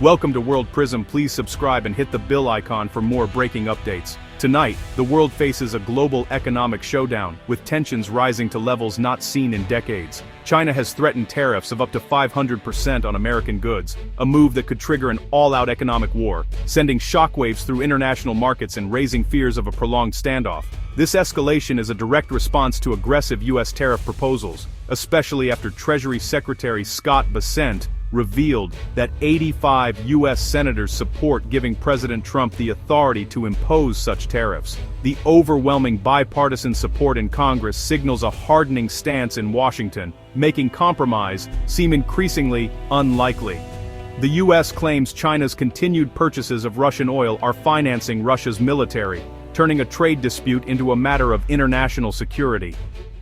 Welcome to World Prism. Please subscribe and hit the bell icon for more breaking updates. Tonight, the world faces a global economic showdown, with tensions rising to levels not seen in decades. China has threatened tariffs of up to 500% on American goods, a move that could trigger an all-out economic war, sending shockwaves through international markets and raising fears of a prolonged standoff. This escalation is a direct response to aggressive U.S. tariff proposals, especially after Treasury Secretary Scott Bessent revealed that 85 U.S. senators support giving President Trump the authority to impose such tariffs. The overwhelming bipartisan support in Congress signals a hardening stance in Washington, making compromise seem increasingly unlikely. The U.S. claims China's continued purchases of Russian oil are financing Russia's military, turning a trade dispute into a matter of international security.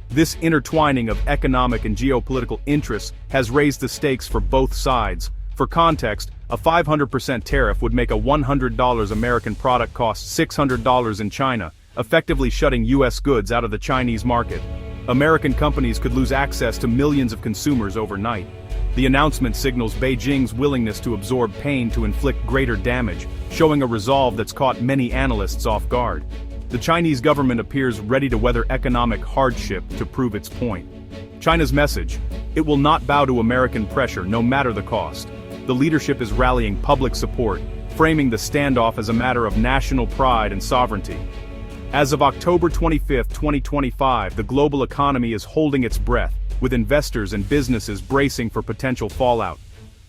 This intertwining of economic and geopolitical interests has raised the stakes for both sides. For context, a 500% tariff would make a $100 American product cost $600 in China, effectively shutting U.S. goods out of the Chinese market. American companies could lose access to millions of consumers overnight. The announcement signals Beijing's willingness to absorb pain to inflict greater damage, showing a resolve that's caught many analysts off guard. The Chinese government appears ready to weather economic hardship to prove its point. China's message: it will not bow to American pressure no matter the cost. The leadership is rallying public support, framing the standoff as a matter of national pride and sovereignty. As of October 25, 2025, the global economy is holding its breath, with investors and businesses bracing for potential fallout.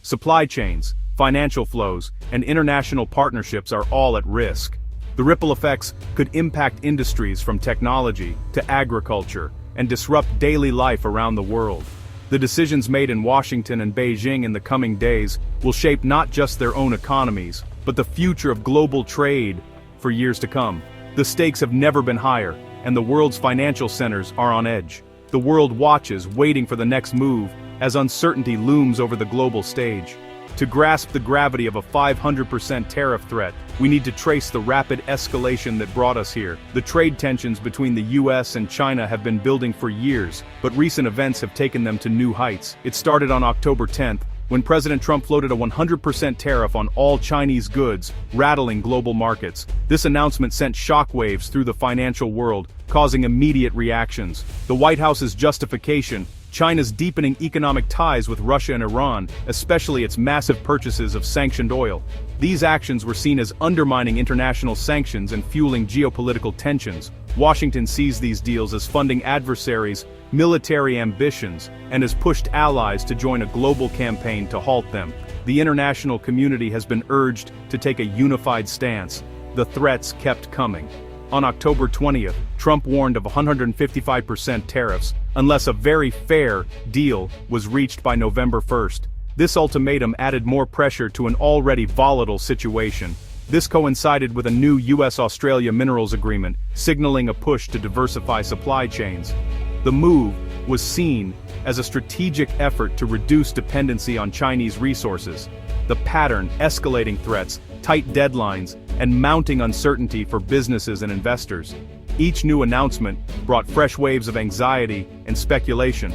Supply chains, financial flows, and international partnerships are all at risk. The ripple effects could impact industries from technology to agriculture and disrupt daily life around the world. The decisions made in Washington and Beijing in the coming days will shape not just their own economies, but the future of global trade for years to come. The stakes have never been higher, and the world's financial centers are on edge. The world watches, waiting for the next move, as uncertainty looms over the global stage. To grasp the gravity of a 500% tariff threat, we need to trace the rapid escalation that brought us here. The trade tensions between the US and China have been building for years, but recent events have taken them to new heights. It started on October 10th, when President Trump floated a 100% tariff on all Chinese goods, rattling global markets. This announcement sent shockwaves through the financial world, causing immediate reactions. The White House's justification: China's deepening economic ties with Russia and Iran, especially its massive purchases of sanctioned oil. These actions were seen as undermining international sanctions and fueling geopolitical tensions. Washington sees these deals as funding adversaries' military ambitions and has pushed allies to join a global campaign to halt them. The international community has been urged to take a unified stance. The threats kept coming. On October 20th, Trump warned of 155% tariffs, unless a very fair deal was reached by November 1st. This ultimatum added more pressure to an already volatile situation. This coincided with a new US-Australia minerals agreement, signaling a push to diversify supply chains. The move was seen as a strategic effort to reduce dependency on Chinese resources. The pattern: escalating threats, tight deadlines, and mounting uncertainty for businesses and investors. Each new announcement brought fresh waves of anxiety and speculation.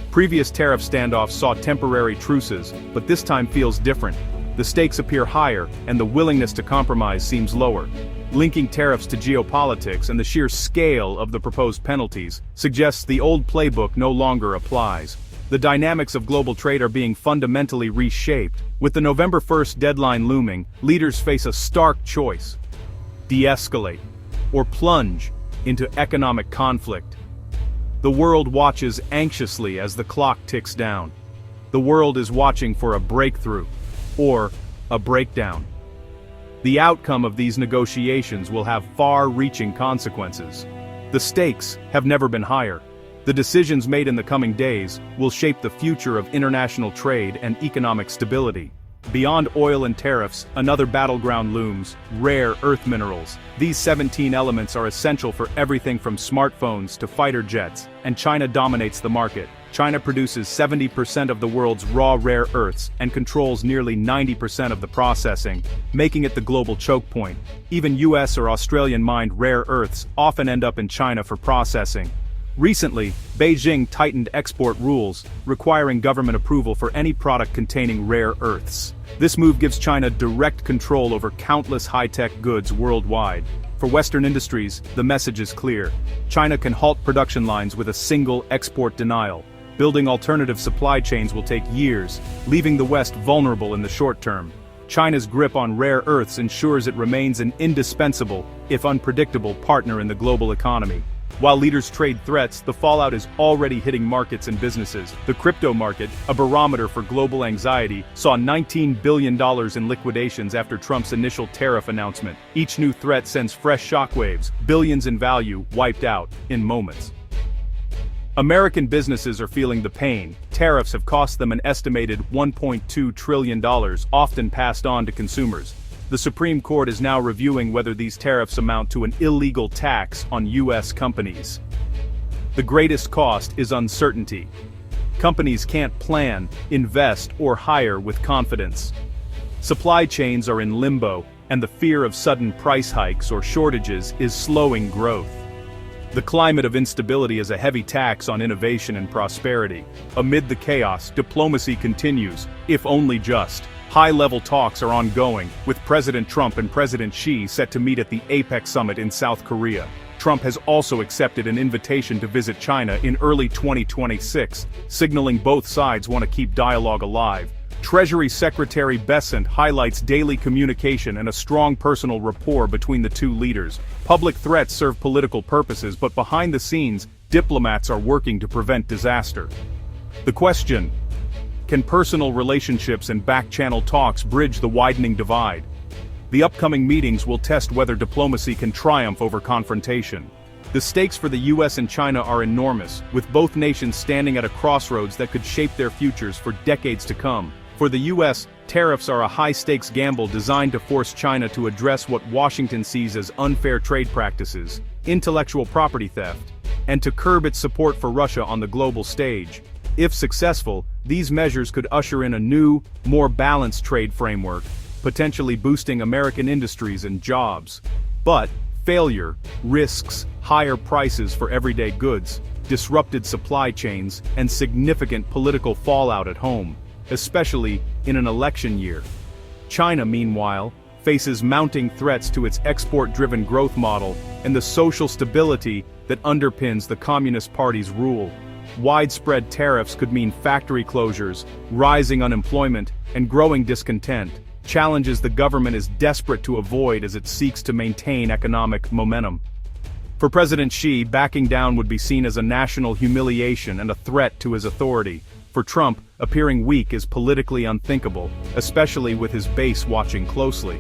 Previous tariff standoffs saw temporary truces, but this time feels different. The stakes appear higher, and the willingness to compromise seems lower. Linking tariffs to geopolitics and the sheer scale of the proposed penalties suggests the old playbook no longer applies. The dynamics of global trade are being fundamentally reshaped. With the November 1st deadline looming, leaders face a stark choice: de-escalate or plunge into economic conflict. The world watches anxiously as the clock ticks down. The world is watching for a breakthrough or a breakdown. The outcome of these negotiations will have far-reaching consequences. The stakes have never been higher. The decisions made in the coming days will shape the future of international trade and economic stability. Beyond oil and tariffs, another battleground looms: rare earth minerals. These 17 elements are essential for everything from smartphones to fighter jets, and China dominates the market. China produces 70% of the world's raw rare earths and controls nearly 90% of the processing, making it the global choke point. Even US or Australian mined rare earths often end up in China for processing. Recently, Beijing tightened export rules, requiring government approval for any product containing rare earths. This move gives China direct control over countless high-tech goods worldwide. For Western industries, the message is clear. China can halt production lines with a single export denial. Building alternative supply chains will take years, leaving the West vulnerable in the short term. China's grip on rare earths ensures it remains an indispensable, if unpredictable, partner in the global economy. While leaders trade threats, the fallout is already hitting markets and businesses. The crypto market, a barometer for global anxiety, saw $19 billion in liquidations after Trump's initial tariff announcement. Each new threat sends fresh shockwaves, billions in value wiped out in moments. American businesses are feeling the pain. Tariffs have cost them an estimated $1.2 trillion, often passed on to consumers. The Supreme Court is now reviewing whether these tariffs amount to an illegal tax on U.S. companies. The greatest cost is uncertainty. Companies can't plan, invest, or hire with confidence. Supply chains are in limbo, and the fear of sudden price hikes or shortages is slowing growth. The climate of instability is a heavy tax on innovation and prosperity. Amid the chaos, diplomacy continues, if only just. High-level talks are ongoing, with President Trump and President Xi set to meet at the APEC summit in South Korea. Trump has also accepted an invitation to visit China in early 2026, signaling both sides want to keep dialogue alive. Treasury Secretary Bessent highlights daily communication and a strong personal rapport between the two leaders. Public threats serve political purposes, but behind the scenes, diplomats are working to prevent disaster. The question: can personal relationships and back-channel talks bridge the widening divide? The upcoming meetings will test whether diplomacy can triumph over confrontation. The stakes for the US and China are enormous, with both nations standing at a crossroads that could shape their futures for decades to come. For the US, tariffs are a high-stakes gamble designed to force China to address what Washington sees as unfair trade practices, intellectual property theft, and to curb its support for Russia on the global stage. If successful, these measures could usher in a new, more balanced trade framework, potentially boosting American industries and jobs. But failure risks higher prices for everyday goods, disrupted supply chains, and significant political fallout at home, especially in an election year. China, meanwhile, faces mounting threats to its export-driven growth model and the social stability that underpins the Communist Party's rule. Widespread tariffs could mean factory closures, rising unemployment, and growing discontent, challenges the government is desperate to avoid as it seeks to maintain economic momentum. For President Xi, backing down would be seen as a national humiliation and a threat to his authority. For Trump, appearing weak is politically unthinkable, especially with his base watching closely.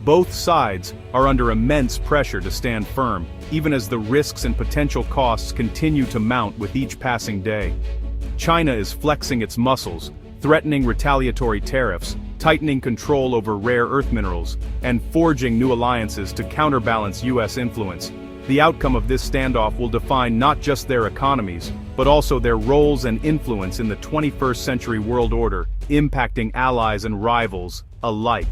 Both sides are under immense pressure to stand firm, even as the risks and potential costs continue to mount with each passing day. China is flexing its muscles, threatening retaliatory tariffs, tightening control over rare earth minerals, and forging new alliances to counterbalance US influence. The outcome of this standoff will define not just their economies, but also their roles and influence in the 21st century world order, impacting allies and rivals alike.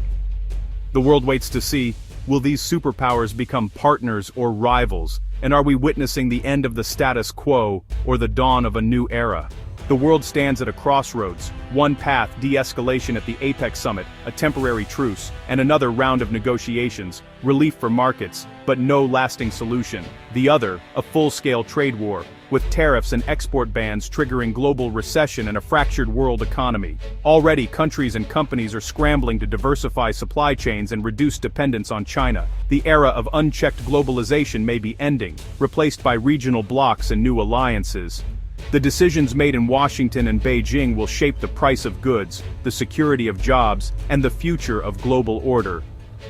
The world waits to see, will these superpowers become partners or rivals, and are we witnessing the end of the status quo or the dawn of a new era? The world stands at a crossroads, one path de-escalation at the APEC summit, a temporary truce, and another round of negotiations, relief for markets, but no lasting solution. The other, a full-scale trade war, with tariffs and export bans triggering global recession and a fractured world economy. Already, countries and companies are scrambling to diversify supply chains and reduce dependence on China. The era of unchecked globalization may be ending, replaced by regional blocs and new alliances. The decisions made in Washington and Beijing will shape the price of goods, the security of jobs, and the future of global order.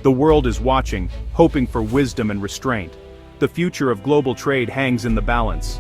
The world is watching, hoping for wisdom and restraint. The future of global trade hangs in the balance.